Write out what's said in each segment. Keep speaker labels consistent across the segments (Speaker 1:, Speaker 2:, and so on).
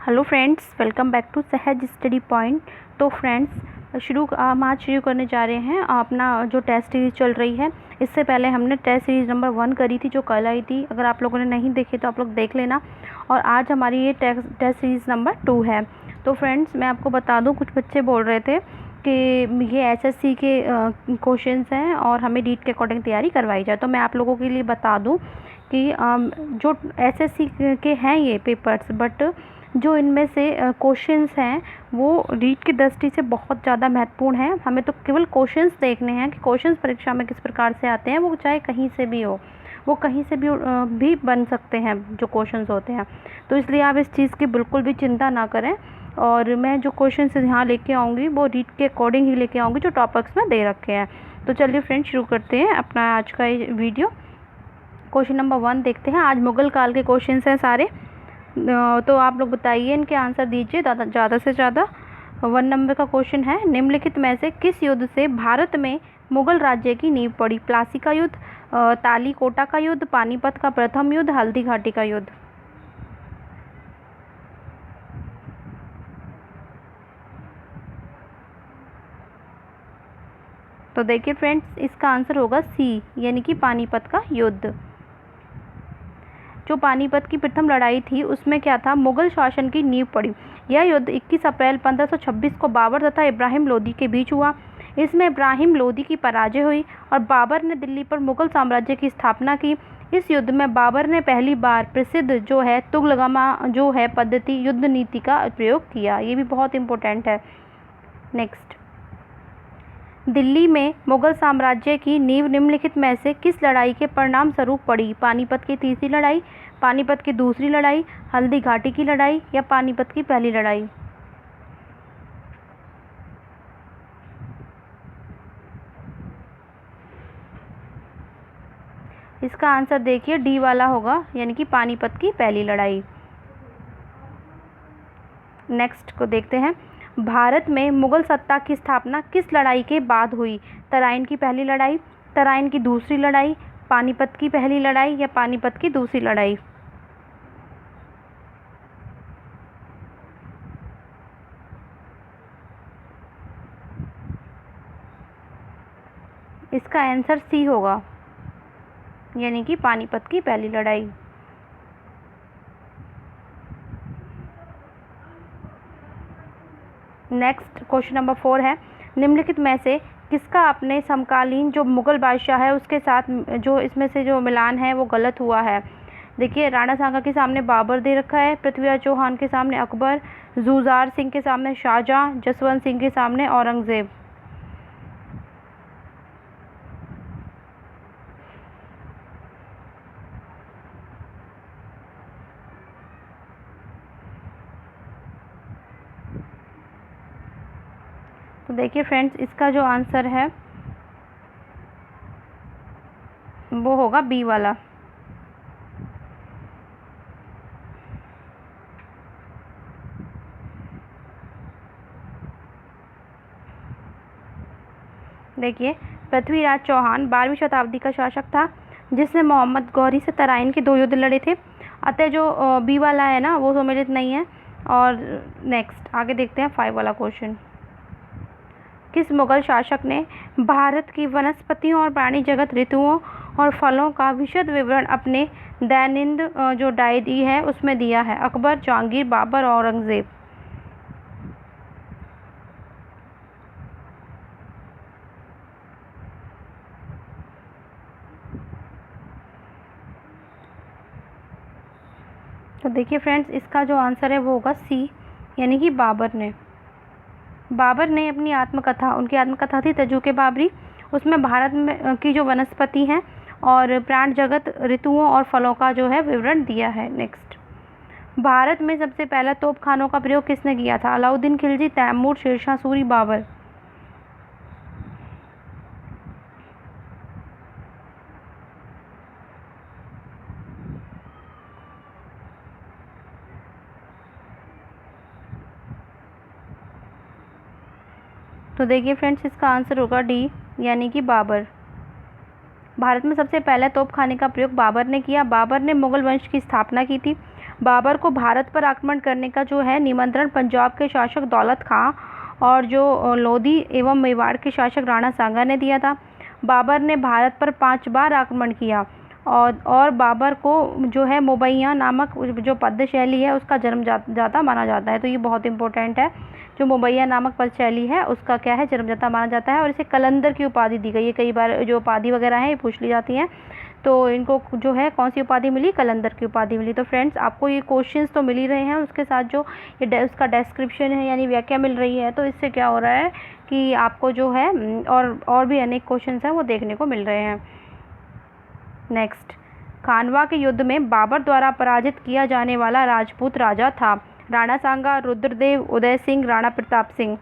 Speaker 1: Hello friends, welcome back to Sahaj study point. तो friends, हम आज शुरू करने जा रहे हैं अपना जो टेस्ट सीरीज़ चल रही है। इससे पहले हमने टेस्ट सीरीज़ नंबर 1 करी थी जो कल आई थी। अगर आप लोगों ने नहीं देखी तो आप लोग देख लेना। और आज हमारी ये टेस्ट सीरीज़ नंबर 2 है। तो फ्रेंड्स, मैं आपको बता दूं, कुछ बच्चे बोल रहे थे कि ये एसएससी के क्वेश्चंस हैं और हमें रीट के अकॉर्डिंग तैयारी करवाई जाए। तो मैं आप लोगों के लिए बता दूं कि जो एसएससी के हैं ये पेपर्स, बट जो इनमें से क्वेश्चंस हैं वो रीट की दृष्टि से बहुत ज़्यादा महत्वपूर्ण हैं। हमें तो केवल क्वेश्चंस देखने हैं कि क्वेश्चंस परीक्षा में किस प्रकार से आते हैं। वो चाहे कहीं से भी हो, वो कहीं से भी बन सकते हैं जो क्वेश्चंस होते हैं। तो इसलिए आप इस चीज़ की बिल्कुल भी चिंता ना करें। और मैं जो क्वेश्चंस यहाँ लेके आऊँगी वो रीट के अकॉर्डिंग ही लेके आऊँगी जो टॉपिक्स में दे रखे हैं। तो चलिए फ्रेंड्स, शुरू करते हैं अपना आज का ये वीडियो। क्वेश्चन नंबर 1 देखते हैं। आज मुगल काल के क्वेश्चंस हैं सारे। तो आप लोग बताइए, इनके आंसर दीजिए ज़्यादा से ज़्यादा। 1 नंबर का क्वेश्चन है, निम्नलिखित में से किस युद्ध से भारत में मुगल राज्य की नींव पड़ी? प्लासी का युद्ध, तालीकोटा का युद्ध, पानीपत का प्रथम युद्ध, हल्दी घाटी का युद्ध। तो देखिए फ्रेंड्स, इसका आंसर होगा सी, यानी कि पानीपत का युद्ध। जो पानीपत की प्रथम लड़ाई थी उसमें क्या था, मुगल शासन की नींव पड़ी। यह युद्ध 21 अप्रैल 1526 को बाबर तथा इब्राहिम लोदी के बीच हुआ। इसमें इब्राहिम लोदी की पराजय हुई और बाबर ने दिल्ली पर मुगल साम्राज्य की स्थापना की। इस युद्ध में बाबर ने पहली बार प्रसिद्ध जो है तुगलकामा जो है पद्धति युद्ध नीति का प्रयोग किया। ये भी बहुत इंपॉर्टेंट है। नेक्स्ट, दिल्ली में मुगल साम्राज्य की नींव निम्नलिखित में से किस लड़ाई के परिणाम स्वरूप पड़ी? पानीपत की तीसरी लड़ाई, पानीपत की दूसरी लड़ाई, हल्दी घाटी की लड़ाई या पानीपत की पहली लड़ाई? इसका आंसर देखिए डी वाला होगा, यानी कि पानीपत की पहली लड़ाई। नेक्स्ट को देखते हैं। भारत में मुगल सत्ता की स्थापना किस लड़ाई के बाद हुई? तराइन की पहली लड़ाई, तराइन की दूसरी लड़ाई, पानीपत की पहली लड़ाई या पानीपत की दूसरी लड़ाई? इसका आंसर सी होगा, यानी कि पानीपत की पहली लड़ाई। नेक्स्ट क्वेश्चन नंबर 4 है, निम्नलिखित में से किसका अपने समकालीन जो मुगल बादशाह है उसके साथ जो इसमें से जो मिलान है वो गलत हुआ है? देखिए, राणा सांगा के सामने बाबर दे रखा है, पृथ्वीराज चौहान के सामने अकबर, जुझार सिंह के सामने शाहजहां, जसवंत सिंह के सामने औरंगजेब। तो देखिए फ्रेंड्स, इसका जो आंसर है वो होगा बी वाला। देखिए, पृथ्वीराज चौहान 12वीं शताब्दी का शासक था जिसने मोहम्मद गौरी से तराइन के 2 युद्ध लड़े थे। अतः जो बी वाला है ना वो सम्मिलित नहीं है। और नेक्स्ट आगे देखते हैं 5 वाला क्वेश्चन। किस मुगल शासक ने भारत की वनस्पतियों और प्राणी जगत, ऋतुओं और फलों का विशद विवरण अपने दैनंदिन जो डायरी है उसमें दिया है? अकबर, जहांगीर, बाबर, औरंगजेब। तो देखिए फ्रेंड्स, इसका जो आंसर है वो होगा सी, यानी कि बाबर ने। बाबर ने अपनी आत्मकथा, उनकी आत्मकथा थी तजूके बाबरी, उसमें भारत में की जो वनस्पति हैं और प्राण जगत, ऋतुओं और फलों का जो है विवरण दिया है। नेक्स्ट, भारत में सबसे पहला तोपखानों का प्रयोग किसने किया था? अलाउद्दीन खिलजी, तैमूर, शेरशाह सूरी, बाबर। तो देखिए फ्रेंड्स, इसका आंसर होगा डी, यानी कि बाबर। भारत में सबसे पहले तोपखाने का प्रयोग बाबर ने किया। बाबर ने मुगल वंश की स्थापना की थी। बाबर को भारत पर आक्रमण करने का जो है निमंत्रण पंजाब के शासक दौलत खां और जो लोधी एवं मेवाड़ के शासक राणा सांगा ने दिया था। बाबर ने भारत पर 5 बार आक्रमण किया और बाबर को जो है मुबैया नामक जो पद्य शैली है उसका जन्मदाता माना जाता है। तो ये बहुत इंपॉर्टेंट है, जो मुबैया नामक पद्य शैली है उसका क्या है, जन्मदाता माना जाता है। और इसे कलंदर की उपाधि दी गई है। कई बार जो उपाधि वगैरह है ये पूछ ली जाती हैं, तो इनको जो है कौन सी उपाधि मिली, कलंदर की उपाधि मिली। तो फ्रेंड्स आपको ये क्वेश्चंस तो मिल ही रहे हैं, उसके साथ जो ये उसका डिस्क्रिप्शन है यानी व्याख्या मिल रही है। तो इससे क्या हो रहा है कि आपको जो है और भी अनेक क्वेश्चंस हैं वो देखने को मिल रहे हैं। नेक्स्ट, खानवा के युद्ध में बाबर द्वारा पराजित किया जाने वाला राजपूत राजा था। राणा सांगा, रुद्रदेव, उदय सिंह, राणा प्रताप सिंह।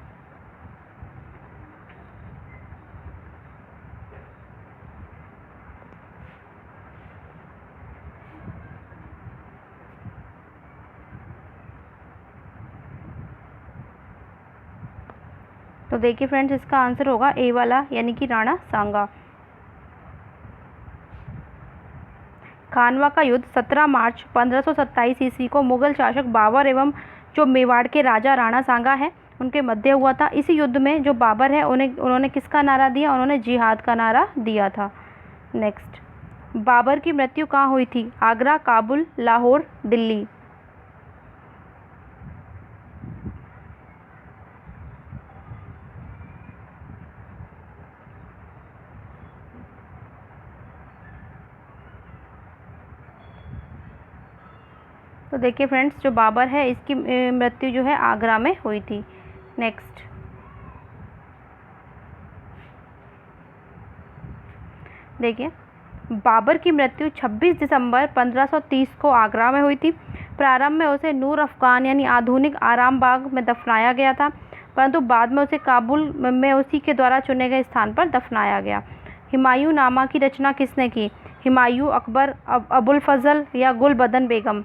Speaker 1: तो देखिए फ्रेंड्स इसका आंसर होगा ए वाला यानी कि राणा सांगा। खानवा का युद्ध 17 मार्च 1527 ईस्वी को मुगल शासक बाबर एवं जो मेवाड़ के राजा राणा सांगा है उनके मध्य हुआ था। इसी युद्ध में जो बाबर है उन्होंने किसका नारा दिया, उन्होंने जिहाद का नारा दिया था। नेक्स्ट, बाबर की मृत्यु कहाँ हुई थी, आगरा, काबुल, लाहौर, दिल्ली। तो देखिए फ्रेंड्स जो बाबर है इसकी मृत्यु जो है आगरा में हुई थी। नेक्स्ट, देखिए बाबर की मृत्यु 26 दिसंबर 1530 को आगरा में हुई थी। प्रारंभ में उसे नूर अफगान यानी आधुनिक आराम बाग में दफनाया गया था, परंतु बाद में उसे काबुल में उसी के द्वारा चुने गए स्थान पर दफनाया गया। हुमायूं नामा की रचना किसने की, हुमायूं, अकबर, अबुल फजल या गुलबदन बेगम।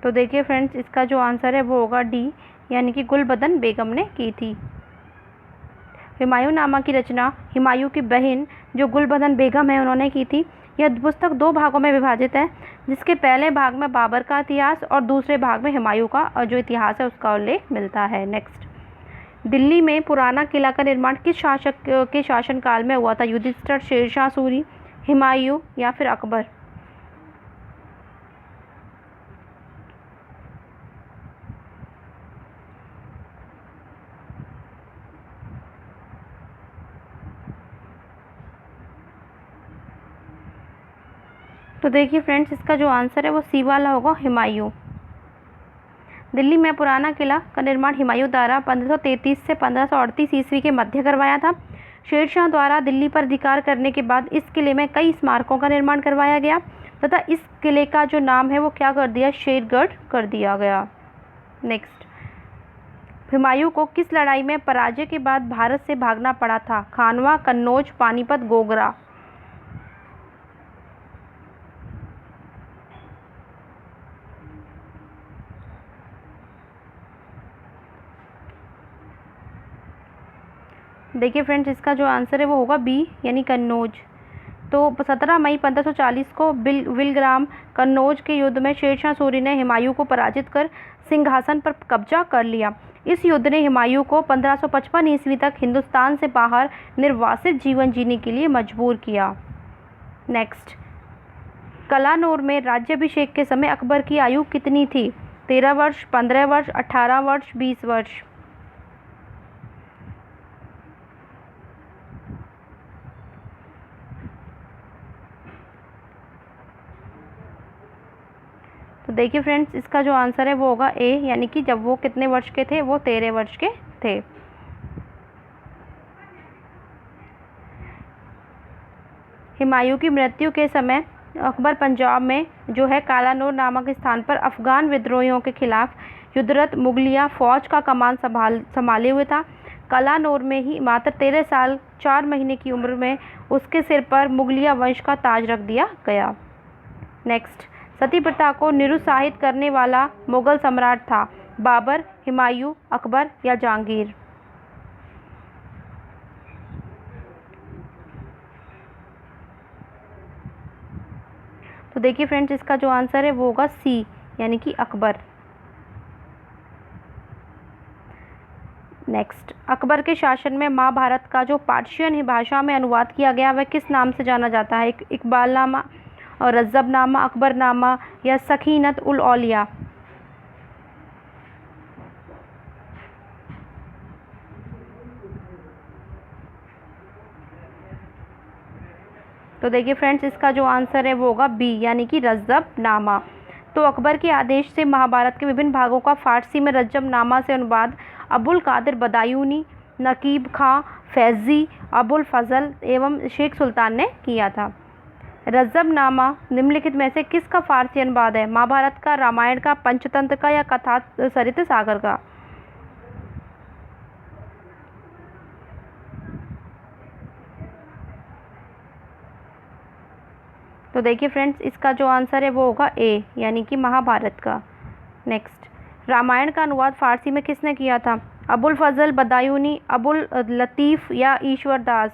Speaker 1: तो देखिए फ्रेंड्स इसका जो आंसर है वो होगा डी यानी कि गुलबदन बेगम ने की थी। हुमायूं नामा की रचना हुमायूं की बहन जो गुलबदन बेगम है उन्होंने की थी। यह पुस्तक 2 भागों में विभाजित है, जिसके पहले भाग में बाबर का इतिहास और दूसरे भाग में हुमायूं का जो इतिहास है उसका उल्लेख मिलता है। नेक्स्ट, दिल्ली में पुराना किला का निर्माण किस शासक के शासनकाल में हुआ था, युधिष्ठिर, शेरशाह सूरी, हुमायूं या फिर अकबर। तो देखिए फ्रेंड्स इसका जो आंसर है वो सी वाला होगा, हुमायूं। दिल्ली में पुराना किला का निर्माण हुमायूं द्वारा 1533 से 1538 ईस्वी के मध्य करवाया था। शेरशाह द्वारा दिल्ली पर अधिकार करने के बाद इस किले में कई स्मारकों का निर्माण करवाया गया तथा इस किले का जो नाम है वो क्या कर दिया, शेरगढ़ कर दिया गया। नेक्स्ट, हुमायूं को किस लड़ाई में पराजय के बाद भारत से भागना पड़ा था, खानवा, कन्नौज, पानीपत, गोगरा। देखिए फ्रेंड्स इसका जो आंसर है वो होगा बी यानी कन्नौज। तो 17 मई 1540 को विलग्राम कन्नौज के युद्ध में शेरशाह सूरी ने हुमायूं को पराजित कर सिंहासन पर कब्जा कर लिया। इस युद्ध ने हुमायूं को 1555 ईस्वी तक हिंदुस्तान से बाहर निर्वासित जीवन जीने के लिए मजबूर किया। नेक्स्ट, कलानौर में राज्याभिषेक के समय अकबर की आयु कितनी थी, 13 वर्ष, 15 वर्ष, 18 वर्ष, 20 वर्ष। तो देखिए फ्रेंड्स इसका जो आंसर है वो होगा ए यानी कि जब वो कितने वर्ष के थे, वो 13 वर्ष के थे। हुमायूं की मृत्यु के समय अकबर पंजाब में जो है कालानौर नामक स्थान पर अफगान विद्रोहियों के खिलाफ युद्धरत मुगलिया फौज का कमान संभाले हुए था। कालानौर में ही मात्र 13 साल 4 महीने की उम्र में उसके सिर पर मुगलिया वंश का ताज रख दिया गया। नेक्स्ट, सती प्रथा को निरुत्साहित करने वाला मुगल सम्राट था, बाबर, हुमायूं, अकबर या जहांगीर? तो देखिए फ्रेंड्स, इसका जो आंसर है वो होगा सी, यानी कि अकबर। नेक्स्ट, अकबर के शासन में महाभारत का जो पर्शियन भाषा में अनुवाद किया गया वह किस नाम से जाना जाता है? इकबालनामा और रज़्ज़बनामा, अकबरनामा या सकीनत उल औलिया? तो देखिए फ्रेंड्स, इसका जो आंसर है वो होगा बी, यानी कि रज़्ज़बनामा। तो अकबर के आदेश से महाभारत के विभिन्न भागों का फारसी में रज़्ज़बनामा से अनुवाद अबुल कादिर बदायूनी, नकीब खां फैज़ी, अबुल फजल एवं शेख सुल्तान ने किया था। रज़्ज़बनामा निम्नलिखित में से किसका फारसी अनुवाद है? महाभारत का, रामायण का, पंचतंत्र का या कथा सरित सागर का? तो देखिए फ्रेंड्स, इसका जो आंसर है वो होगा ए, यानी कि महाभारत का। नेक्स्ट, रामायण का अनुवाद फारसी में किसने किया था? अबुल फजल बदायूनी, अबुल लतीफ़ या ईश्वर दास?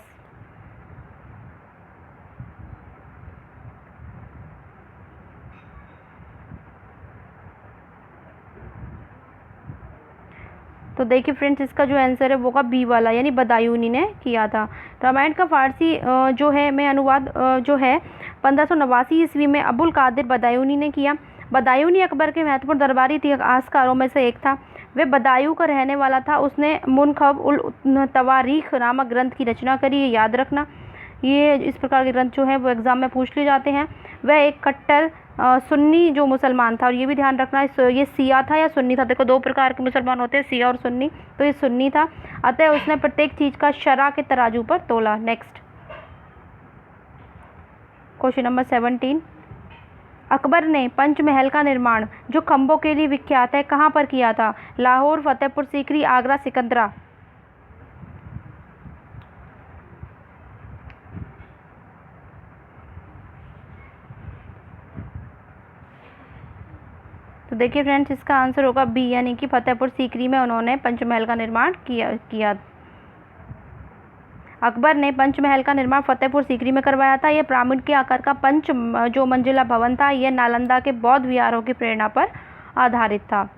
Speaker 1: तो देखिए फ्रेंड्स, इसका जो आंसर है वो होगा बी वाला, यानी बदायूनी ने किया था। रामायण का फारसी जो है में अनुवाद जो है 1589 ईस्वी में अबुल कादिर बदायूनी ने किया। बदायूनी अकबर के महत्वपूर्ण दरबारी इतिहासकारों में से एक था। वह बदायूं का रहने वाला था। उसने मुनखब उल तवारीख नामक ग्रंथ की रचना करी, ये याद रखना। ये इस प्रकार के ग्रंथ जो हैं वो एग्ज़ाम में पूछ लिए जाते हैं। वह एक कट्टर सुन्नी जो मुसलमान था, और ये भी ध्यान रखना ये सिया था या सुन्नी था। देखो, दो प्रकार के मुसलमान होते हैं, सिया और सुन्नी, तो ये सुन्नी था। अतः उसने प्रत्येक चीज़ का शरा के तराजू पर तोला। नेक्स्ट, क्वेश्चन नंबर 17, अकबर ने पंचमहल का निर्माण जो खंभों के लिए विख्यात है कहाँ पर किया था? लाहौर, फतेहपुर सीकरी, आगरा, सिकंदरा? तो देखिए फ्रेंड्स, इसका आंसर होगा बी, यानी कि फतेहपुर सीकरी में उन्होंने पंचमहल का निर्माण किया। अकबर ने पंचमहल का निर्माण फतेहपुर सीकरी में करवाया था। यह पिरामिड के आकार का जो मंजिला भवन था, यह नालंदा के बौद्ध विहारों की प्रेरणा पर आधारित था।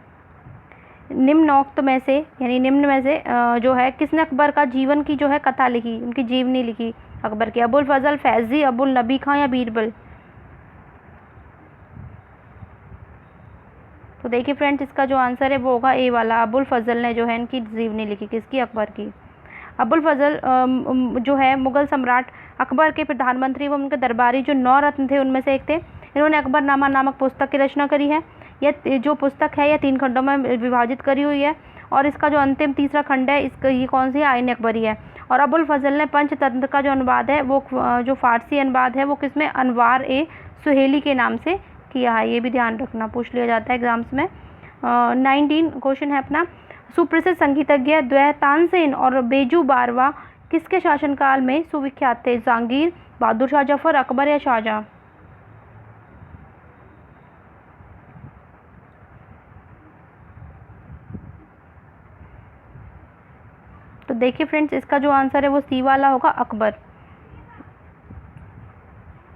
Speaker 1: निम्नोक्त में से, यानी निम्न में से जो है किसने अकबर का जीवन की जो है कथा लिखी, उनकी जीवनी लिखी अकबर की? अबुल फजल, फैज़ी, अबुल नबी खां या बीरबल? तो देखिए फ्रेंड्स, इसका जो आंसर है वो होगा ए वाला, अबुल फजल ने जो है इनकी जीवनी लिखी। किसकी? अकबर की। अबुल फजल जो है मुगल सम्राट अकबर के प्रधानमंत्री एवं उनके दरबारी जो 9 रत्न थे उनमें से एक थे। इन्होंने अकबरनामा नामक पुस्तक की रचना करी है। यह जो पुस्तक है यह 3 खंडों में विभाजित करी हुई है, और इसका जो अंतिम तीसरा खंड है इसका ये कौन सी है? आईन अकबरी है। और अबुल फजल ने पंचतंत्र का जो अनुवाद है वो जो फारसी अनुवाद है वो किसमें? अनवार ए सुहेली के नाम से किया है। ये भी ध्यान रखना, पूछ लिया जाता है एग्जाम्स में। 19 क्वेश्चन है अपना, सुप्रसिद्ध संगीतज्ञ द्वैत तानसेन और बेजू बारवा किसके शासनकाल में सुविख्यात थे? जहांगीर, बहादुर शाह जफर, अकबर या शाहजहां? तो देखिए फ्रेंड्स, इसका जो आंसर है वो सी वाला होगा, अकबर।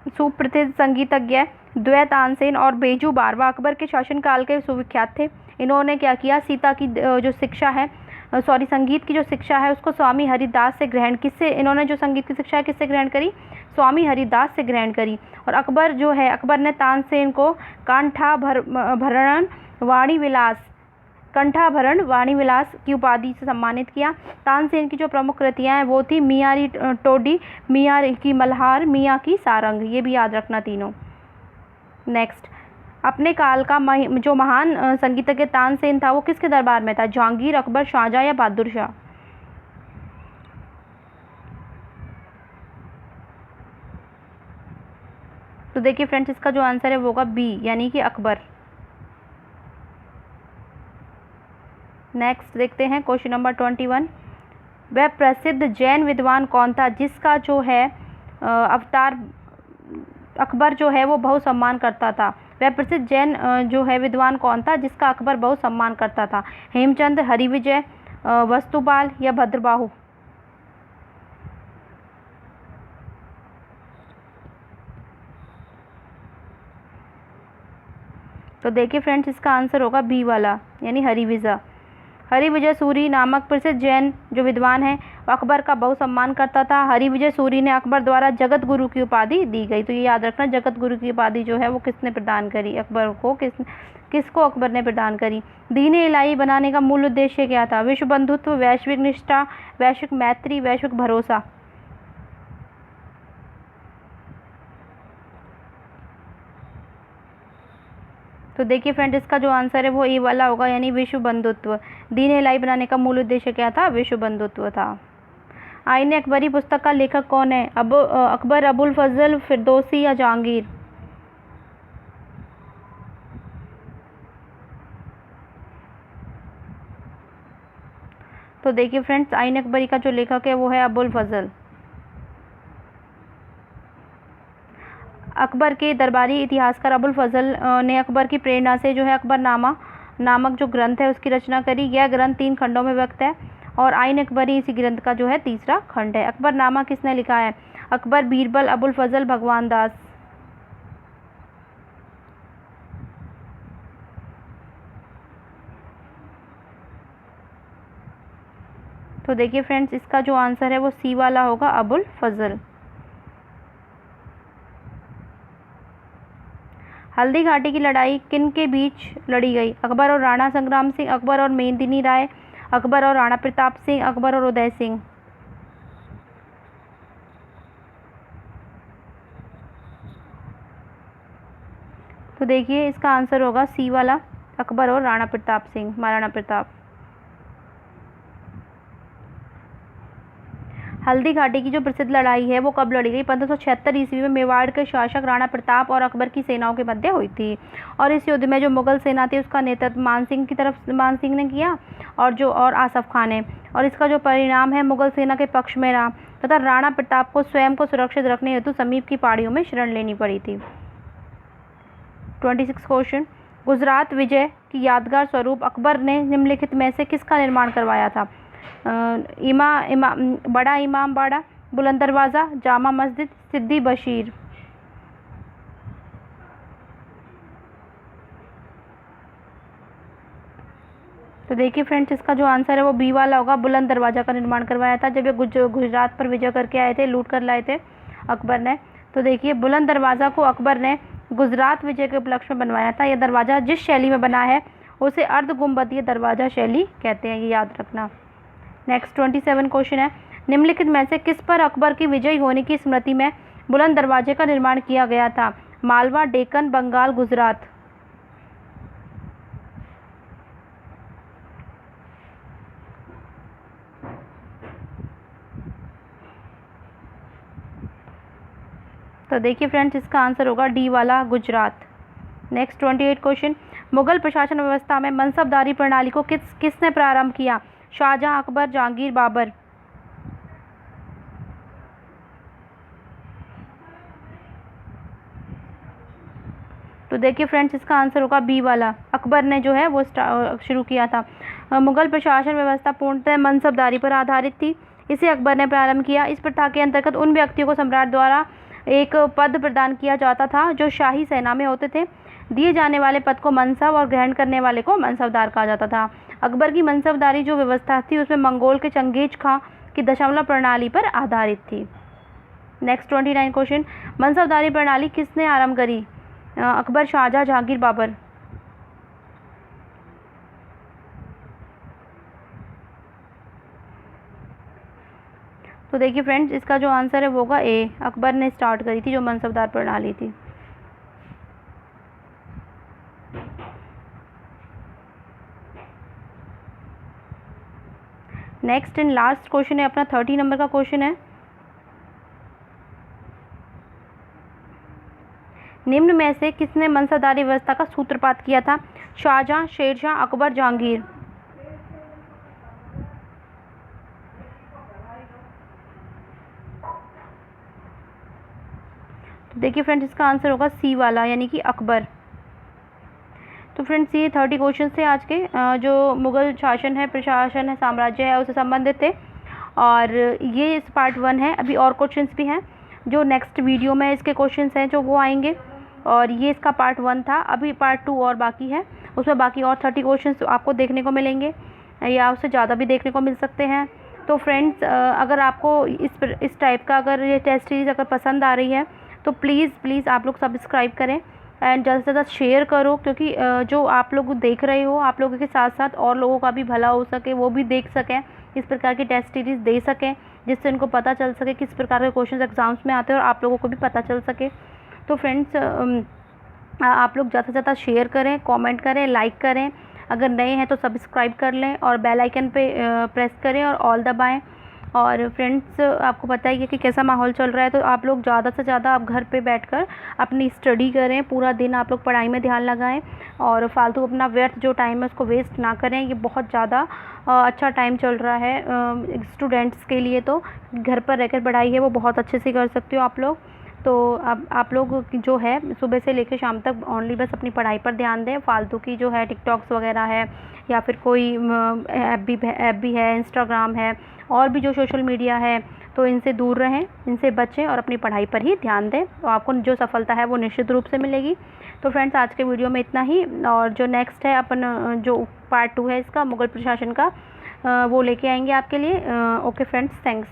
Speaker 1: सुप्रसिद्ध संगीतज्ञ द्वैत तानसेन और बेजू बारवा अकबर के शासनकाल के सुविख्यात थे। इन्होंने क्या किया? सीता की जो शिक्षा है, संगीत की जो शिक्षा है उसको स्वामी हरिदास से ग्रहण इन्होंने जो संगीत की शिक्षा है किससे ग्रहण करी? स्वामी हरिदास से ग्रहण करी। और अकबर जो है, अकबर ने तानसेन को कंठाभरण वाणी विलास की उपाधि से सम्मानित किया। तानसेन की जो प्रमुख कृतियां हैं वो थी मियारी टोडी, मियाँ की मल्हार, मियाँ की सारंग। ये भी याद रखना तीनों। नेक्स्ट, अपने काल का जो महान संगीतज्ञ तानसेन था वो किसके दरबार में था? जहांगीर, अकबर, शाहजहां या बहादुर शाह? तो देखिए फ्रेंड्स, इसका जो आंसर है वो होगा बी, यानी कि अकबर। नेक्स्ट देखते हैं क्वेश्चन नंबर 21, वह प्रसिद्ध जैन विद्वान कौन था जिसका जो है अवतार अकबर जो है वो बहुत सम्मान करता था? वह प्रसिद्ध जैन जो है विद्वान कौन था जिसका अकबर बहुत सम्मान करता था? हेमचंद्र, हरिविजय, वस्तुपाल या भद्रबाहु? तो देखिए फ्रेंड्स, इसका आंसर होगा बी वाला, यानी हरिविजय। हरिविजय सूरी नामक प्रसिद्ध जैन जो विद्वान है अकबर का बहुत सम्मान करता था। हरिविजय सूरी ने अकबर द्वारा जगत गुरु की उपाधि दी गई। तो ये याद रखना, जगत गुरु की उपाधि जो है वो किसने प्रदान करी अकबर को, किसको अकबर ने प्रदान करी? दीन इलाही बनाने का मूल उद्देश्य क्या था? विश्व बंधुत्व, वैश्विक निष्ठा, वैश्विक मैत्री, वैश्विक भरोसा? तो देखिए फ्रेंड, इसका जो आंसर है वो ए वाला होगा, यानी विश्व बंधुत्व। दीन इलाही बनाने का मूल उद्देश्य क्या था? विश्व बंधुत्व था। आईने अकबरी पुस्तक का लेखक कौन है? अकबर, अबुल फजल, फिरदौसी या जहांगीर? तो देखिए फ्रेंड्स, आईन अकबरी का जो लेखक है वो है अबुल फजल। अकबर के दरबारी इतिहासकार अबुल फजल ने अकबर की प्रेरणा से जो है अकबरनामा नामक जो ग्रंथ है उसकी रचना करी। यह ग्रंथ 3 खंडों में व्यक्त है और आईन अकबरी इसी ग्रंथ का जो है तीसरा खंड है। अकबरनामा किसने लिखा है? अकबर, बीरबल, अबुल फजल, भगवान दास? तो देखिए फ्रेंड्स, इसका जो आंसर है वो सी वाला होगा, अबुल फजल। हल्दी घाटी की लड़ाई किन के बीच लड़ी गई? अकबर और राणा संग्राम सिंह, अकबर और मेदिनी राय, अकबर और राणा प्रताप सिंह, अकबर और उदय सिंह? तो देखिए, इसका आंसर होगा सी वाला, अकबर और राणा प्रताप सिंह, महाराणा प्रताप। हल्दी घाटी की जो प्रसिद्ध लड़ाई है वो कब लड़ी गई? 1576 ईस्वी में मेवाड़ के शासक राणा प्रताप और अकबर की सेनाओं के मध्य हुई थी। और इस युद्ध में जो मुगल सेना थी उसका नेतृत्व मान सिंह ने किया और आसफ खान ने। और इसका जो परिणाम है मुगल सेना के पक्ष में रहा तथा राणा प्रताप को स्वयं को सुरक्षित रखने हेतु समीप की पहाड़ियों में शरण लेनी पड़ी थी। 26 क्वेश्चन, गुजरात विजय की यादगार स्वरूप अकबर ने निम्नलिखित में से किसका निर्माण करवाया था? बड़ा इमाम बाड़ा, बुलंद दरवाज़ा, जामा मस्जिद, सिद्दी बशीर? तो देखिए फ्रेंड्स, इसका जो आंसर है वो बी वाला होगा, बुलंद दरवाज़ा का निर्माण करवाया था जब ये गुजरात पर विजय करके आए थे, लूट कर लाए थे अकबर ने। तो देखिए, बुलंद दरवाज़ा को अकबर ने गुजरात विजय के उपलक्ष्य में बनवाया था। यह दरवाज़ा जिस शैली में बना है उसे अर्ध गुंबदीय दरवाज़ा शैली कहते हैं, ये याद रखना। नेक्स्ट 27 क्वेश्चन है, निम्नलिखित में से किस पर अकबर की विजयी होने की स्मृति में बुलंद दरवाजे का निर्माण किया गया था? मालवा, डेक्कन, बंगाल, गुजरात? तो देखिए फ्रेंड्स, इसका आंसर होगा डी वाला, गुजरात। नेक्स्ट 28 क्वेश्चन, मुगल प्रशासन व्यवस्था में मनसबदारी प्रणाली को किसने प्रारंभ किया? शाहजहां, अकबर, जहांगीर, बाबर? तो देखिए फ्रेंड्स, इसका आंसर होगा बी वाला, अकबर ने जो है वो शुरू किया था। मुगल प्रशासन व्यवस्था पूर्णतः मनसबदारी पर आधारित थी, इसे अकबर ने प्रारंभ किया। इस प्रथा के अंतर्गत उन व्यक्तियों को सम्राट द्वारा एक पद प्रदान किया जाता था जो शाही सेना में होते थे। दिए जाने वाले पद को मनसब और ग्रहण करने वाले को मनसबदार कहा जाता था। अकबर की मनसबदारी जो व्यवस्था थी उसमें मंगोल के चंगेज खां की दशमलव प्रणाली पर आधारित थी। नेक्स्ट 29 क्वेश्चन, मनसबदारी प्रणाली किसने आरंभ करी? अकबर, शाहजहां, जहांगीर, बाबर? तो देखिए फ्रेंड्स, इसका जो आंसर है वो होगा ए, अकबर ने स्टार्ट करी थी जो मनसबदार प्रणाली थी। नेक्स्ट एंड लास्ट क्वेश्चन है अपना 30 नंबर का क्वेश्चन है, निम्न में से किसने मनसबदारी व्यवस्था का सूत्रपात किया था? शाहजहां, शेरशाह, अकबर, जहांगीर? तो देखिए फ्रेंड्स, इसका आंसर होगा सी वाला, यानी कि अकबर। तो फ्रेंड्स ये 30 क्वेश्चन थे आज के, जो मुग़ल शासन है, प्रशासन है, साम्राज्य है, उससे संबंधित थे। और ये इस पार्ट 1 है। अभी और क्वेश्चंस भी हैं जो नेक्स्ट वीडियो में इसके क्वेश्चंस हैं जो वो आएंगे। और ये इसका पार्ट 1 था। अभी पार्ट 2 और बाकी है, उसमें बाकी और 30 क्वेश्चंस आपको देखने को मिलेंगे या उससे ज़्यादा भी देखने को मिल सकते हैं। तो फ्रेंड्स, अगर आपको इस टाइप का अगर ये टेस्ट सीरीज़ अगर पसंद आ रही है तो प्लीज़ आप लोग सब्सक्राइब करें एंड ज़्यादा से ज़्यादा शेयर करो, क्योंकि जो आप लोग देख रहे हो, आप लोगों के साथ साथ और लोगों का भी भला हो सके, वो भी देख सकें, इस प्रकार की टेस्ट सीरीज़ दे सकें, जिससे उनको पता चल सके किस प्रकार के क्वेश्चन एग्ज़ाम्स में आते हैं और आप लोगों को भी पता चल सके। तो फ्रेंड्स, आप लोग ज़्यादा से ज़्यादा शेयर करें, कमेंट करें, लाइक करें। अगर नए हैं तो सब्सक्राइब कर लें और बेल आइकन पे प्रेस करें और ऑल दबाएं। और फ्रेंड्स, आपको पता ही है कि कैसा माहौल चल रहा है, तो आप लोग ज़्यादा से ज़्यादा आप घर पे बैठकर अपनी स्टडी करें, पूरा दिन आप लोग पढ़ाई में ध्यान लगाएं और फालतू अपना व्यर्थ जो टाइम है उसको वेस्ट ना करें। ये बहुत ज़्यादा अच्छा टाइम चल रहा है स्टूडेंट्स के लिए, तो घर पर रहकर पढ़ाई है वो बहुत अच्छे से कर सकते हो आप लोग। तो अब आप लोग जो है सुबह से लेकर शाम तक ओनली बस अपनी पढ़ाई पर ध्यान दें। फालतू की जो है टिकटॉक्स वगैरह है या फिर कोई ऐप भी है, इंस्टाग्राम है, और भी जो सोशल मीडिया है, तो इनसे दूर रहें, इनसे बचें और अपनी पढ़ाई पर ही ध्यान दें। तो आपको जो सफलता है वो निश्चित रूप से मिलेगी। तो फ्रेंड्स, आज के वीडियो में इतना ही। और जो नेक्स्ट है अपन जो पार्ट 2 है इसका, मुग़ल प्रशासन का, वो लेके आएंगे आपके लिए। Okay friends, thanks.